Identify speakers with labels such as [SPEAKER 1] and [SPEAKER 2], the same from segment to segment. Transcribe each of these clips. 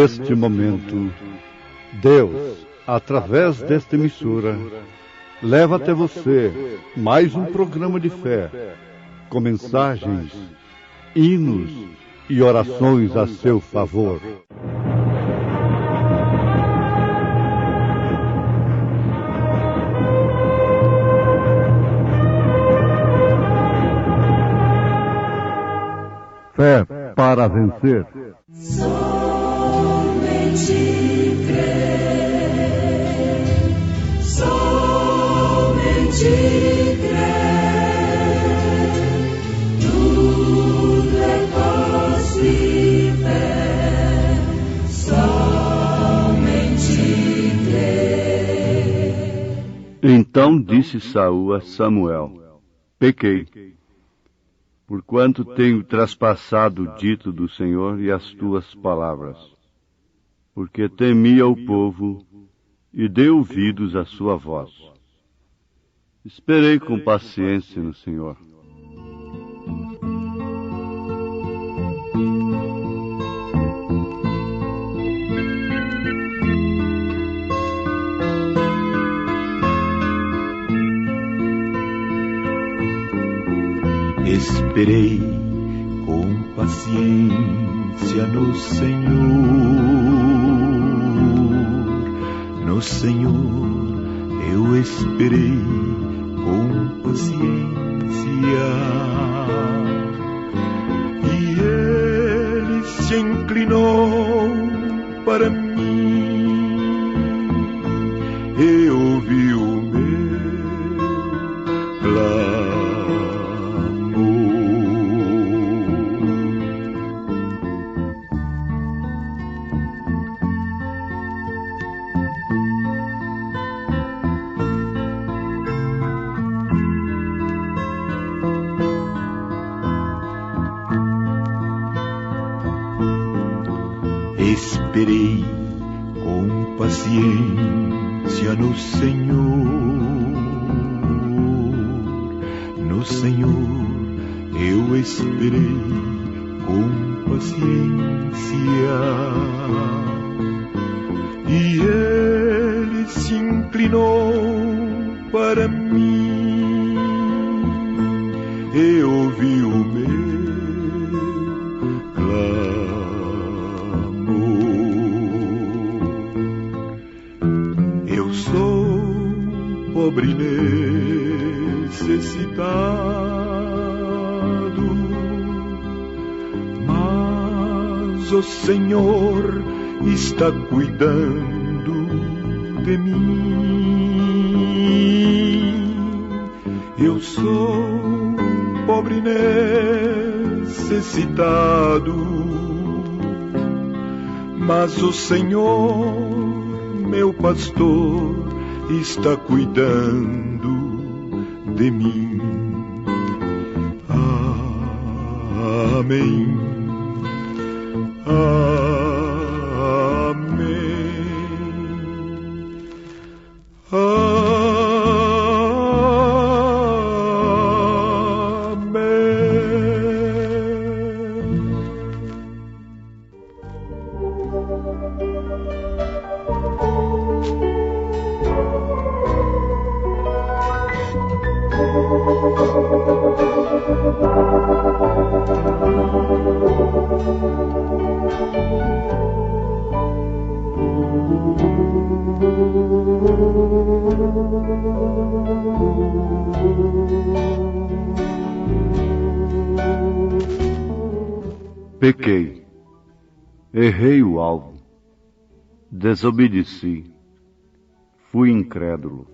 [SPEAKER 1] Neste momento, Deus, através desta emissora, leva até você mais um programa de fé, com mensagens, hinos e orações a seu favor. Fé para vencer.
[SPEAKER 2] Somente crer, somente crer, tudo é possível, somente crer.
[SPEAKER 3] Então disse Saul a Samuel: pequei, porquanto tenho traspassado o dito do Senhor e as tuas palavras, porque temia o povo e dei ouvidos à sua voz. Esperei com paciência no Senhor.
[SPEAKER 4] Esperei com paciência no Senhor, no Senhor eu esperei com paciência, e Ele se inclinou para mim e ouviu o meu clamor. Esperei com paciência no Senhor, no Senhor eu esperei com paciência, e Ele se inclinou para mim e ouviu o meu pobre necessitado, mas o Senhor está cuidando de mim. Eu sou pobre necessitado, mas o Senhor, meu pastor, está cuidando de mim. Amém. Amém.
[SPEAKER 3] Pequei, errei o alvo, desobedeci, fui incrédulo.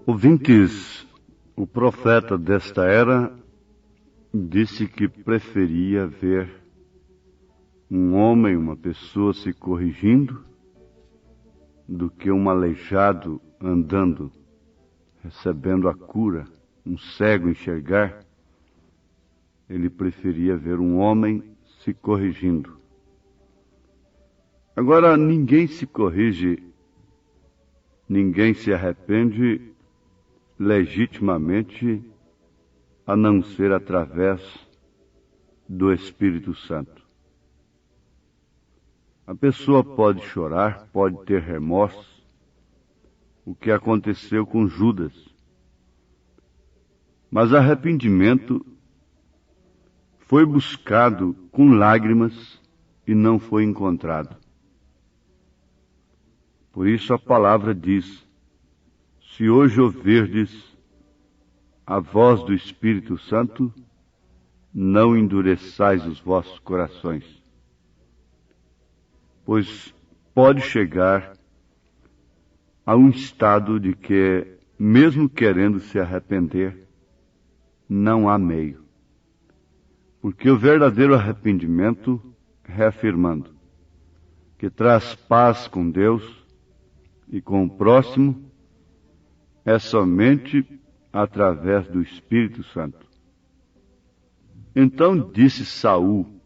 [SPEAKER 3] Ouvintes, o profeta desta era disse que preferia ver um homem, uma pessoa se corrigindo, do que um aleijado andando, recebendo a cura, um cego enxergar. Ele preferia ver um homem se corrigindo. Agora, ninguém se corrige, ninguém se arrepende legitimamente, a não ser através do Espírito Santo. A pessoa pode chorar, pode ter remorso, o que aconteceu com Judas. Mas arrependimento foi buscado com lágrimas e não foi encontrado. Por isso a palavra diz: se hoje ouvirdes a voz do Espírito Santo, não endureçais os vossos corações. Pois pode chegar a um estado de que, mesmo querendo se arrepender, não há meio. Porque o verdadeiro arrependimento, reafirmando, que traz paz com Deus e com o próximo, é somente através do Espírito Santo. Então disse Saul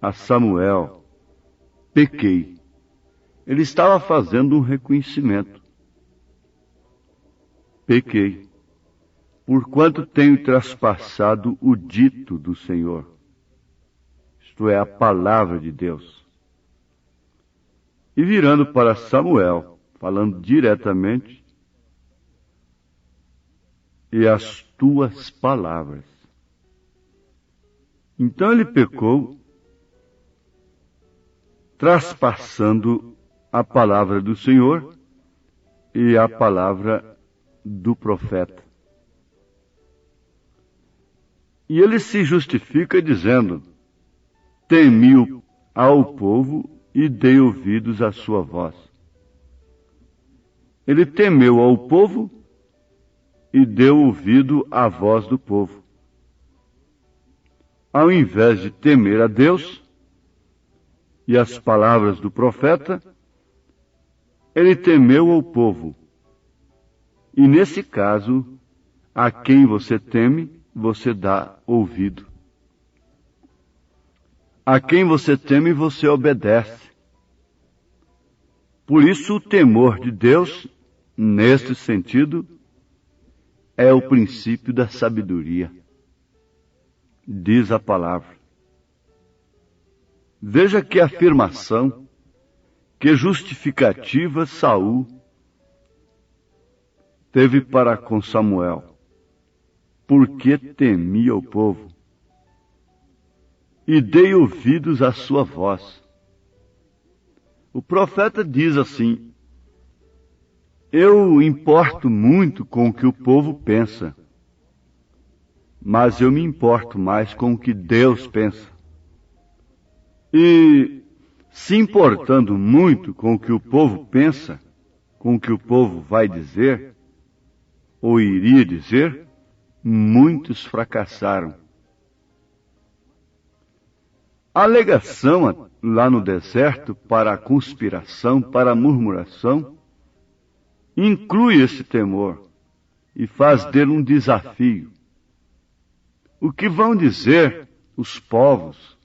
[SPEAKER 3] a Samuel: pequei. Ele estava fazendo um reconhecimento. Pequei, porquanto tenho traspassado o dito do Senhor. Isto é, a palavra de Deus. E virando para Samuel, falando diretamente, e as tuas palavras. Então ele pecou, traspassando a palavra do Senhor e a palavra do profeta. E ele se justifica dizendo: temi ao povo e dei ouvidos à sua voz. Ele temeu ao povo e deu ouvido à voz do povo. Ao invés de temer a Deus e as palavras do profeta, ele temeu ao povo. E nesse caso, a quem você teme, você dá ouvido. A quem você teme, você obedece. Por isso, o temor de Deus, neste sentido, é o princípio da sabedoria, diz a palavra. Veja que afirmação, que justificativa Saul teve para com Samuel. Porque temia o povo e dei ouvidos à sua voz. O profeta diz assim: eu importo muito com o que o povo pensa, mas eu me importo mais com o que Deus pensa. E, se importando muito com o que o povo pensa, com o que o povo vai dizer, ou iria dizer, muitos fracassaram. A alegação lá no deserto para a conspiração, para a murmuração, inclui esse temor e faz dele um desafio. O que vão dizer os povos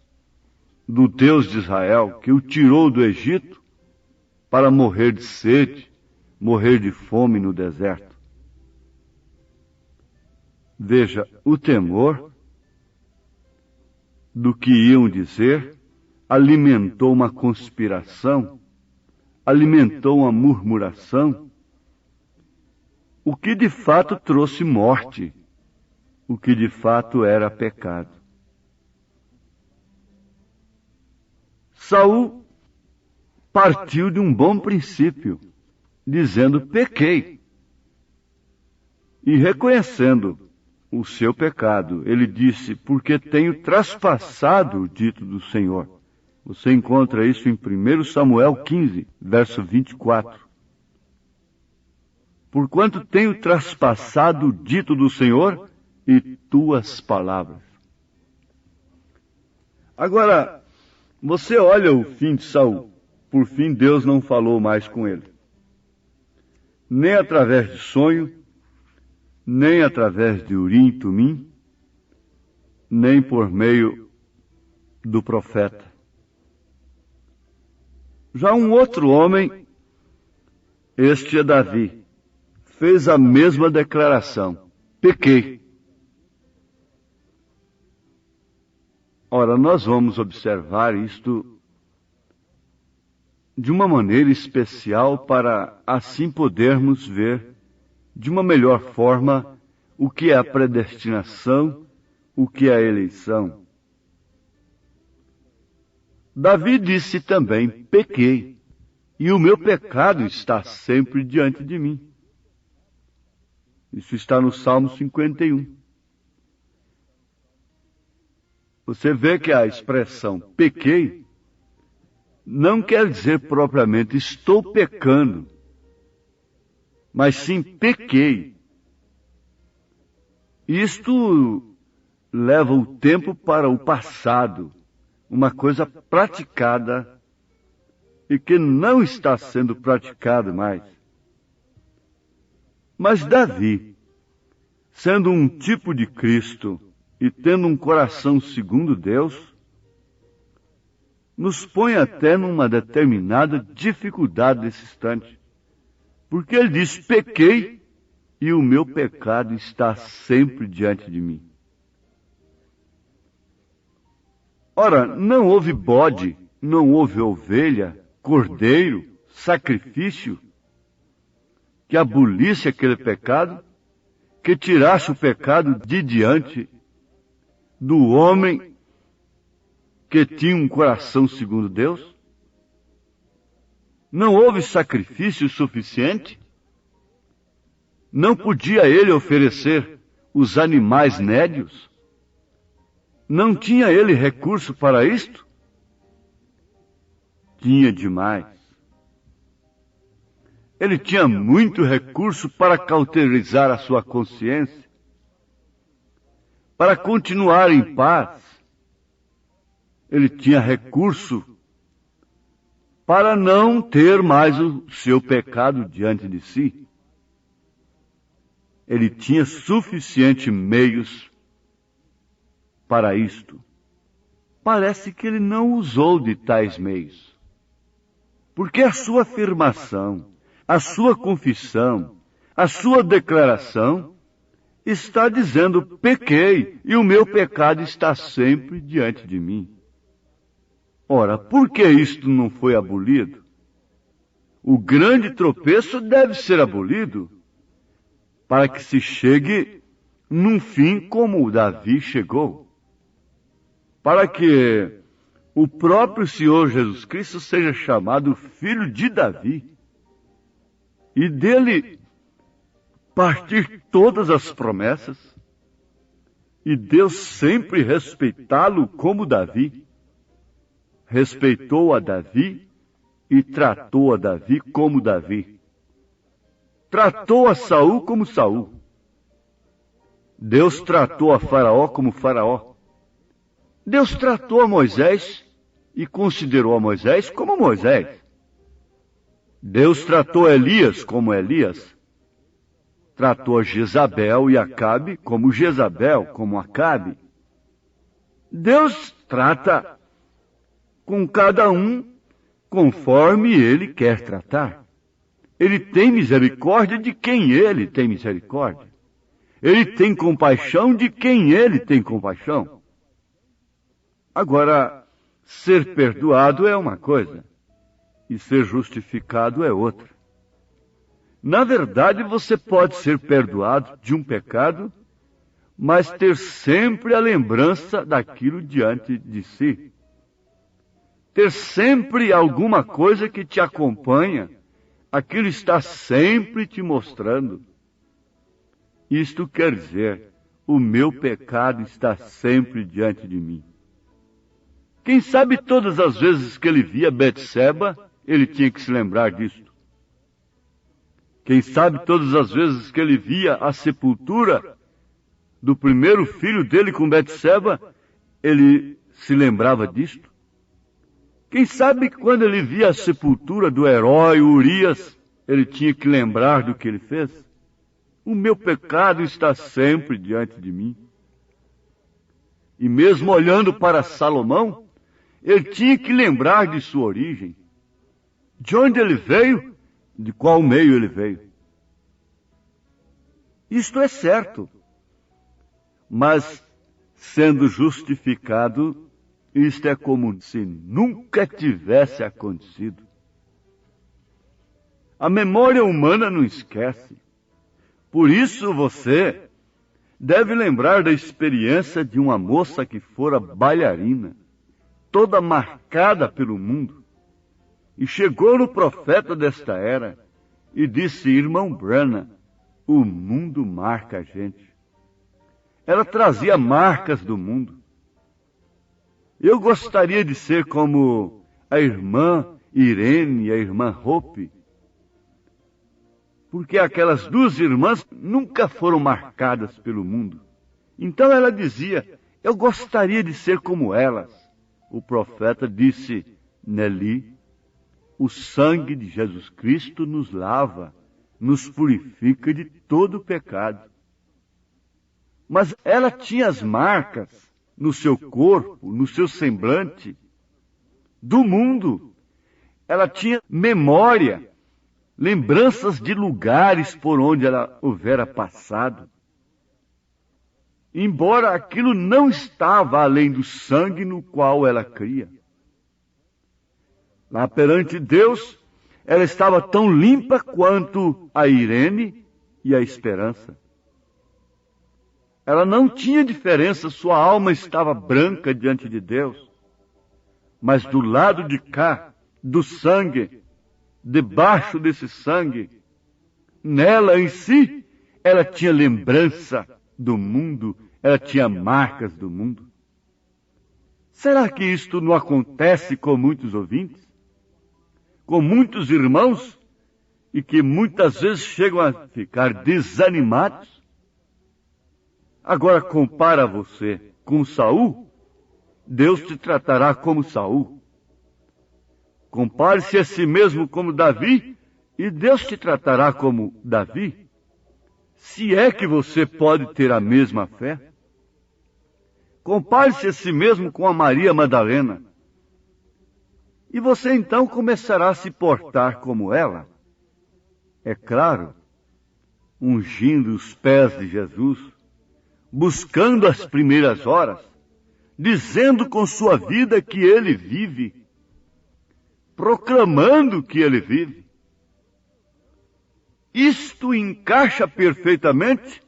[SPEAKER 3] do Deus de Israel, que o tirou do Egito para morrer de sede, morrer de fome no deserto? Veja, o temor do que iam dizer alimentou uma conspiração, alimentou uma murmuração, o que de fato trouxe morte, o que de fato era pecado. Saul partiu de um bom princípio, dizendo: pequei. E reconhecendo o seu pecado, ele disse: porque tenho traspassado o dito do Senhor. Você encontra isso em 1 Samuel 15, verso 24. Porquanto tenho traspassado o dito do Senhor e tuas palavras. Agora, você olha o fim de Saul. Por fim, Deus não falou mais com ele. Nem através de sonho, nem através de Urim e Tumim, nem por meio do profeta. Já um outro homem, este é Davi, fez a mesma declaração: pequei. Ora, nós vamos observar isto de uma maneira especial para assim podermos ver de uma melhor forma o que é a predestinação, o que é a eleição. Davi disse também: pequei, e o meu pecado está sempre diante de mim. Isso está no Salmo 51. Você vê que a expressão pequei não quer dizer propriamente estou pecando, mas sim pequei. Isto leva o tempo para o passado, uma coisa praticada e que não está sendo praticada mais. Mas Davi, sendo um tipo de Cristo e tendo um coração segundo Deus, nos põe até numa determinada dificuldade nesse instante. Porque ele diz: pequei e o meu pecado está sempre diante de mim. Ora, não houve bode, não houve ovelha, cordeiro, sacrifício que abolisse aquele pecado, que tirasse o pecado de diante do homem que tinha um coração segundo Deus. Não houve sacrifício suficiente. Não podia ele oferecer os animais nédios. Não tinha ele recurso para isto? Tinha demais. Ele tinha muito recurso para cauterizar a sua consciência, para continuar em paz. Ele tinha recurso para não ter mais o seu pecado diante de si. Ele tinha suficientes meios para isto. Parece que ele não usou de tais meios. Porque a sua afirmação, a sua confissão, a sua declaração está dizendo: pequei e o meu pecado está sempre diante de mim. Ora, por que isto não foi abolido? O grande tropeço deve ser abolido para que se chegue num fim como o Davi chegou. Para que o próprio Senhor Jesus Cristo seja chamado Filho de Davi. E dele partir todas as promessas. E Deus sempre respeitá-lo como Davi. Respeitou a Davi e tratou a Davi como Davi. Tratou a Saul como Saul. Deus tratou a Faraó como Faraó. Deus tratou a Moisés e considerou a Moisés como Moisés. Deus tratou Elias como Elias. Tratou a Jezabel e Acabe como Jezabel, como Acabe. Deus trata com cada um conforme ele quer tratar. Ele tem misericórdia de quem ele tem misericórdia. Ele tem compaixão de quem ele tem compaixão. Agora, ser perdoado é uma coisa e ser justificado é outra. Na verdade, você pode ser perdoado de um pecado, mas ter sempre a lembrança daquilo diante de si. Ter sempre alguma coisa que te acompanha, aquilo está sempre te mostrando. Isto quer dizer, o meu pecado está sempre diante de mim. Quem sabe todas as vezes que ele via Betseba, ele tinha que se lembrar disto. Quem sabe todas as vezes que ele via a sepultura do primeiro filho dele com Betseba, ele se lembrava disto. Quem sabe que quando ele via a sepultura do herói Urias, ele tinha que lembrar do que ele fez? O meu pecado está sempre diante de mim. E mesmo olhando para Salomão, ele tinha que lembrar de sua origem, de onde ele veio, de qual meio ele veio. Isto é certo, mas sendo justificado, isto é como se nunca tivesse acontecido. A memória humana não esquece. Por isso você deve lembrar da experiência de uma moça que fora bailarina, toda marcada pelo mundo, e chegou no profeta desta era e disse: irmão Branham, o mundo marca a gente. Ela trazia marcas do mundo. Eu gostaria de ser como a irmã Irene e a irmã Hope, porque aquelas duas irmãs nunca foram marcadas pelo mundo. Então ela dizia: eu gostaria de ser como elas. O profeta disse: Nelly, o sangue de Jesus Cristo nos lava, nos purifica de todo o pecado. Mas ela tinha as marcas no seu corpo, no seu semblante, do mundo. Ela tinha memória, lembranças de lugares por onde ela houvera passado. Embora aquilo não estava além do sangue no qual ela cria. Lá perante Deus, ela estava tão limpa quanto a Irene e a Esperança. Ela não tinha diferença, sua alma estava branca diante de Deus. Mas do lado de cá, do sangue, debaixo desse sangue, nela em si, ela tinha lembrança do mundo, ela tinha marcas do mundo. Será que isto não acontece com muitos ouvintes? Com muitos irmãos? E que muitas vezes chegam a ficar desanimados? Agora compara você com Saul, Deus te tratará como Saul. Compare-se a si mesmo como Davi, e Deus te tratará como Davi. Se é que você pode ter a mesma fé. Compare-se a si mesmo com a Maria Madalena. E você então começará a se portar como ela. É claro, ungindo os pés de Jesus, buscando as primeiras horas, dizendo com sua vida que ele vive, proclamando que ele vive. Isto encaixa perfeitamente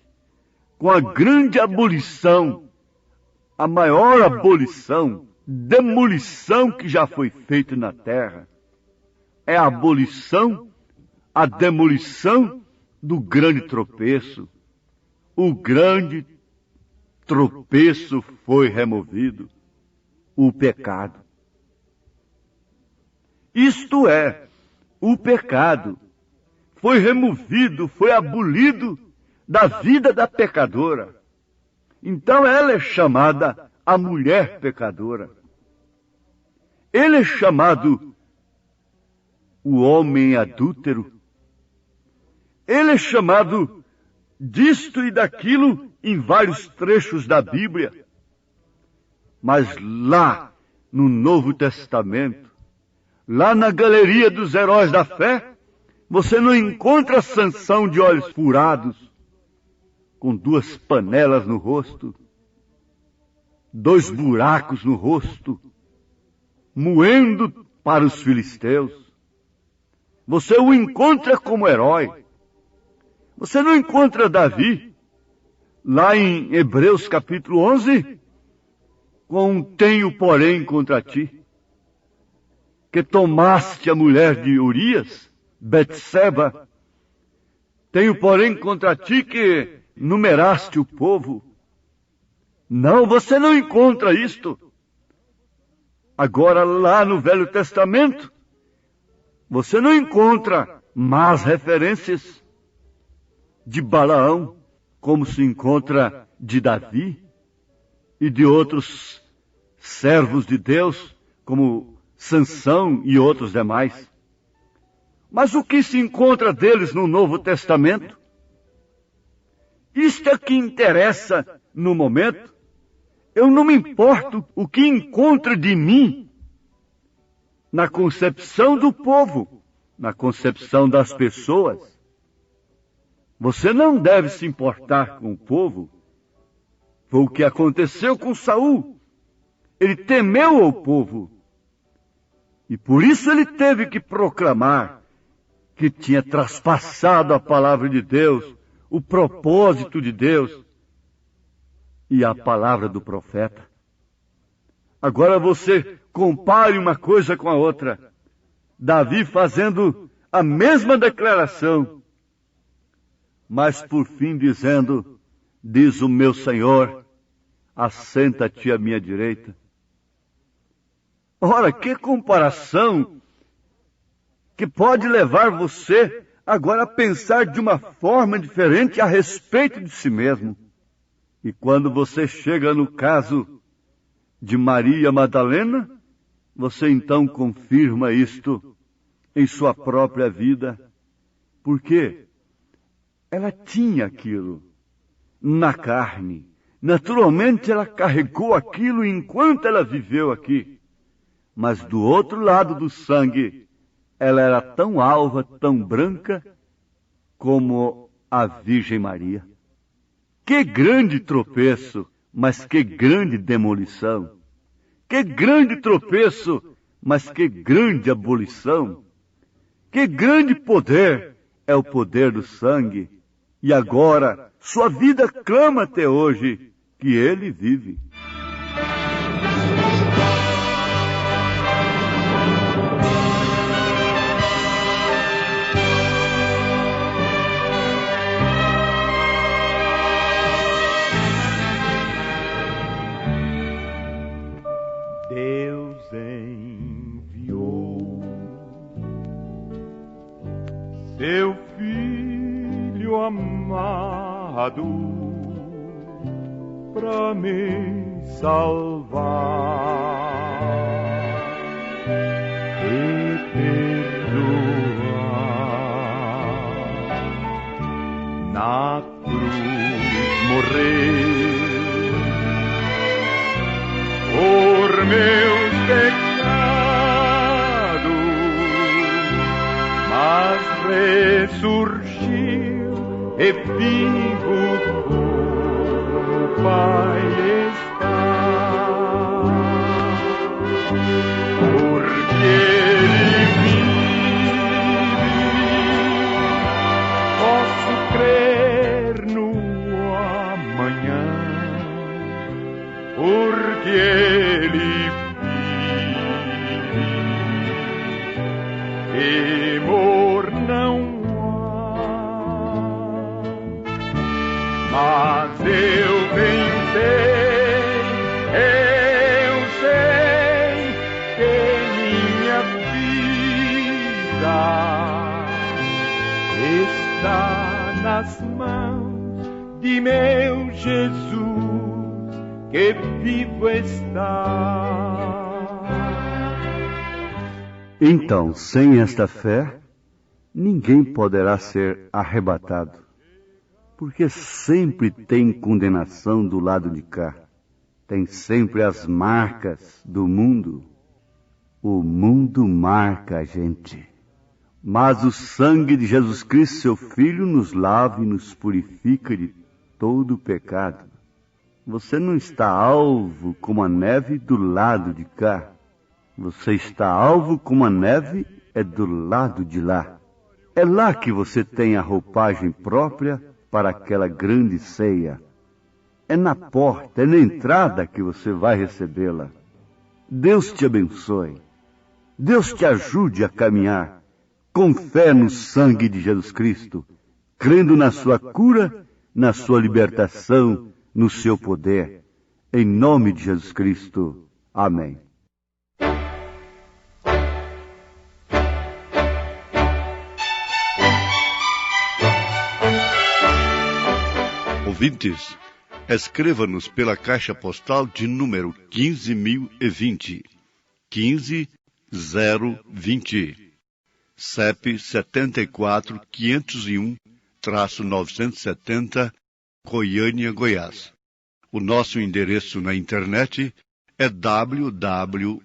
[SPEAKER 3] com a grande abolição, a maior abolição, demolição que já foi feita na terra. É a abolição, a demolição do grande tropeço. O grande tropeço foi removido, o pecado. Isto é, o pecado foi removido, foi abolido da vida da pecadora. Então ela é chamada a mulher pecadora. Ele é chamado o homem adúltero. Ele é chamado disto e daquilo em vários trechos da Bíblia. Mas lá no Novo Testamento, lá na galeria dos heróis da fé, você não encontra Sansão de olhos furados, com 2 panelas no rosto, 2 buracos no rosto, moendo para os filisteus. Você o encontra como herói. Você não encontra Davi, lá em Hebreus capítulo 11, com tenho porém contra ti, que tomaste a mulher de Urias, Betseba. Tenho porém contra ti que numeraste o povo. Não, você não encontra isto. Agora, lá no Velho Testamento, você não encontra más referências de Balaão, como se encontra de Davi e de outros servos de Deus, como Sansão e outros demais. Mas o que se encontra deles no Novo Testamento? Isto é que interessa no momento. Eu não me importo o que encontra de mim na concepção do povo, na concepção das pessoas. Você não deve se importar com o povo. Foi o que aconteceu com Saul. Ele temeu ao povo. E por isso ele teve que proclamar que tinha traspassado a palavra de Deus, o propósito de Deus e a palavra do profeta. Agora você compare uma coisa com a outra. Davi fazendo a mesma declaração, mas por fim dizendo: diz o meu Senhor, assenta-te à minha direita. Ora, que comparação que pode levar você agora a pensar de uma forma diferente a respeito de si mesmo. E quando você chega no caso de Maria Madalena, você então confirma isto em sua própria vida. Por quê? Ela tinha aquilo na carne. Naturalmente ela carregou aquilo enquanto ela viveu aqui. Mas do outro lado do sangue, ela era tão alva, tão branca, como a Virgem Maria. Que grande tropeço, mas que grande demolição. Que grande tropeço, mas que grande abolição. Que grande poder é o poder do sangue. E agora, sua vida clama até hoje que ele vive.
[SPEAKER 4] Deus enviou seu Filho amado para me salvar e perdoar. Na cruz morrer por meus pecados, mas ressurgiu e vivo com o Pai está. Porque Ele vive, posso crer no amanhã. Porque Ele vive, temor não há. Mas eu pensei, eu sei que minha vida está nas mãos de meu Jesus, que vivo está.
[SPEAKER 3] Então, sem esta fé, ninguém poderá ser arrebatado, porque sempre tem condenação do lado de cá. Tem sempre as marcas do mundo. O mundo marca a gente. Mas o sangue de Jesus Cristo, seu Filho, nos lava e nos purifica de todo o pecado. Você não está alvo como a neve do lado de cá. Você está alvo como a neve é do lado de lá. É lá que você tem a roupagem própria para aquela grande ceia. É na porta, é na entrada que você vai recebê-la. Deus te abençoe. Deus te ajude a caminhar com fé no sangue de Jesus Cristo, crendo na sua cura, na sua libertação, no seu poder. Em nome de Jesus Cristo. Amém.
[SPEAKER 1] Ouvintes, escreva-nos pela caixa postal de número 15.020, 15020, CEP 74.501-970, Goiânia, Goiás. O nosso endereço na internet é www.awr.org.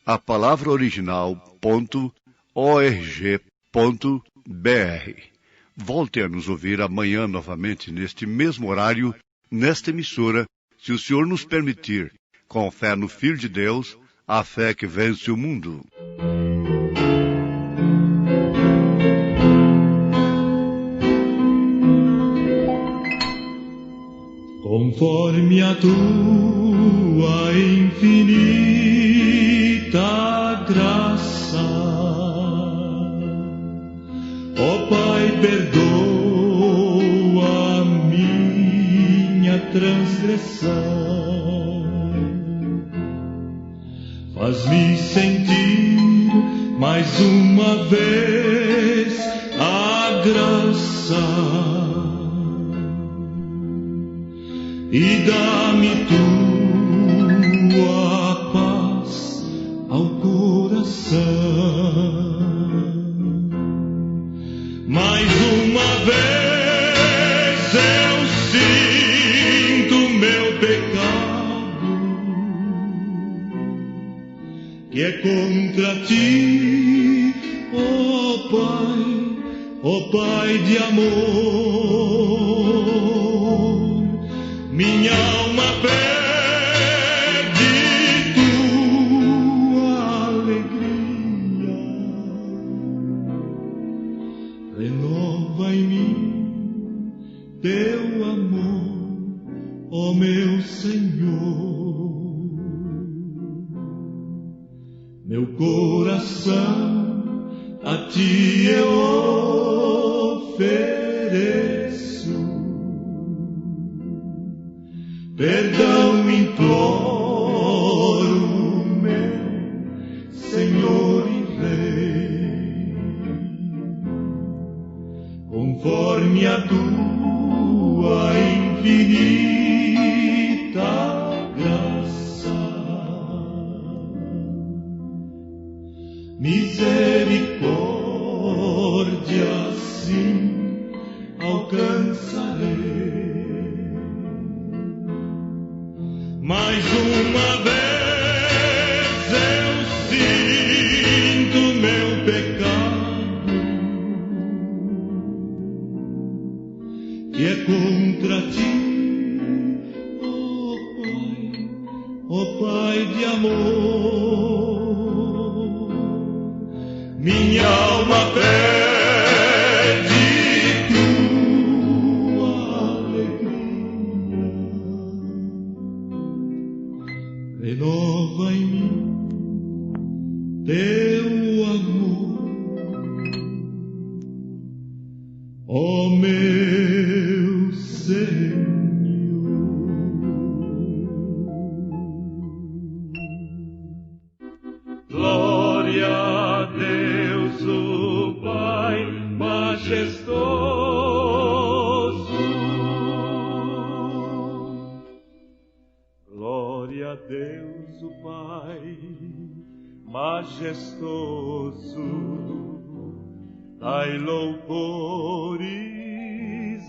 [SPEAKER 1] a palavra original.org.br. Volte a nos ouvir amanhã novamente neste mesmo horário, nesta emissora, se o Senhor nos permitir, com fé no Filho de Deus, a fé que vence o mundo.
[SPEAKER 5] Conforme a tua infinita graça, ó Pai, perdoa a minha transgressão, faz-me sentir mais uma vez a graça e dá-me tua paz ao coração. Mais uma vez eu sinto meu pecado, que é contra ti, ó Pai de amor. Minha alma pede tua alegria, renova em mim teu amor, ó meu Senhor. Meu coração a ti eu ofereço, perdão imploro, meu Senhor e Rei, conforme a tua infinita graça, misericórdia sim alcançarei. Mais uma vez eu sinto meu pecado, que é contra ti, ó Pai de amor. Minha alma pede tua alegria, renova em mim teu amor, ó meu Senhor. Glória a Deus, o Pai majestoso. Glória a Deus, o Pai majestoso, dai louvores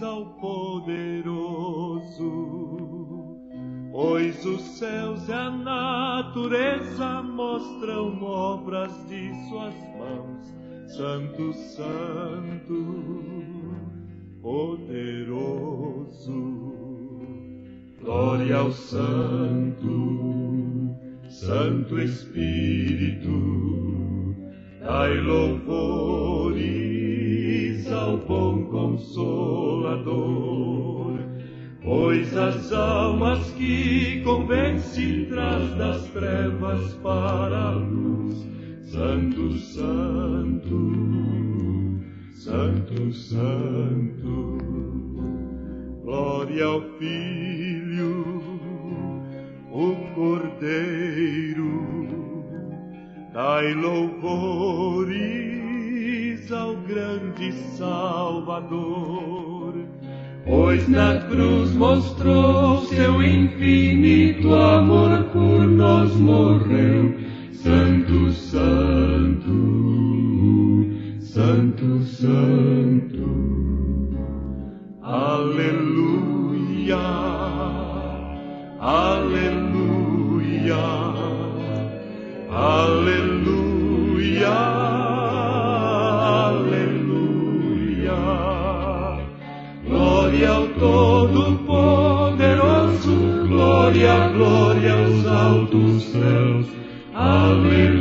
[SPEAKER 5] ao poderoso, pois os céus e a natureza mostram obras de suas mãos. Santo, Santo, poderoso. Glória ao Santo, Santo Espírito, dai louvores ao bom Consolador, pois as almas que convence traz das trevas para a luz. Santo, Santo, Santo, Santo. Glória ao Filho, o Cordeiro, dai louvores ao grande Salvador, pois na cruz mostrou seu infinito amor, por nós morreu. Santo, Santo, Santo, Santo. Aleluia, aleluia, Aleluia, aleluia. Glória ao Todo-Poderoso, glória, glória aos altos céus. Aleluia.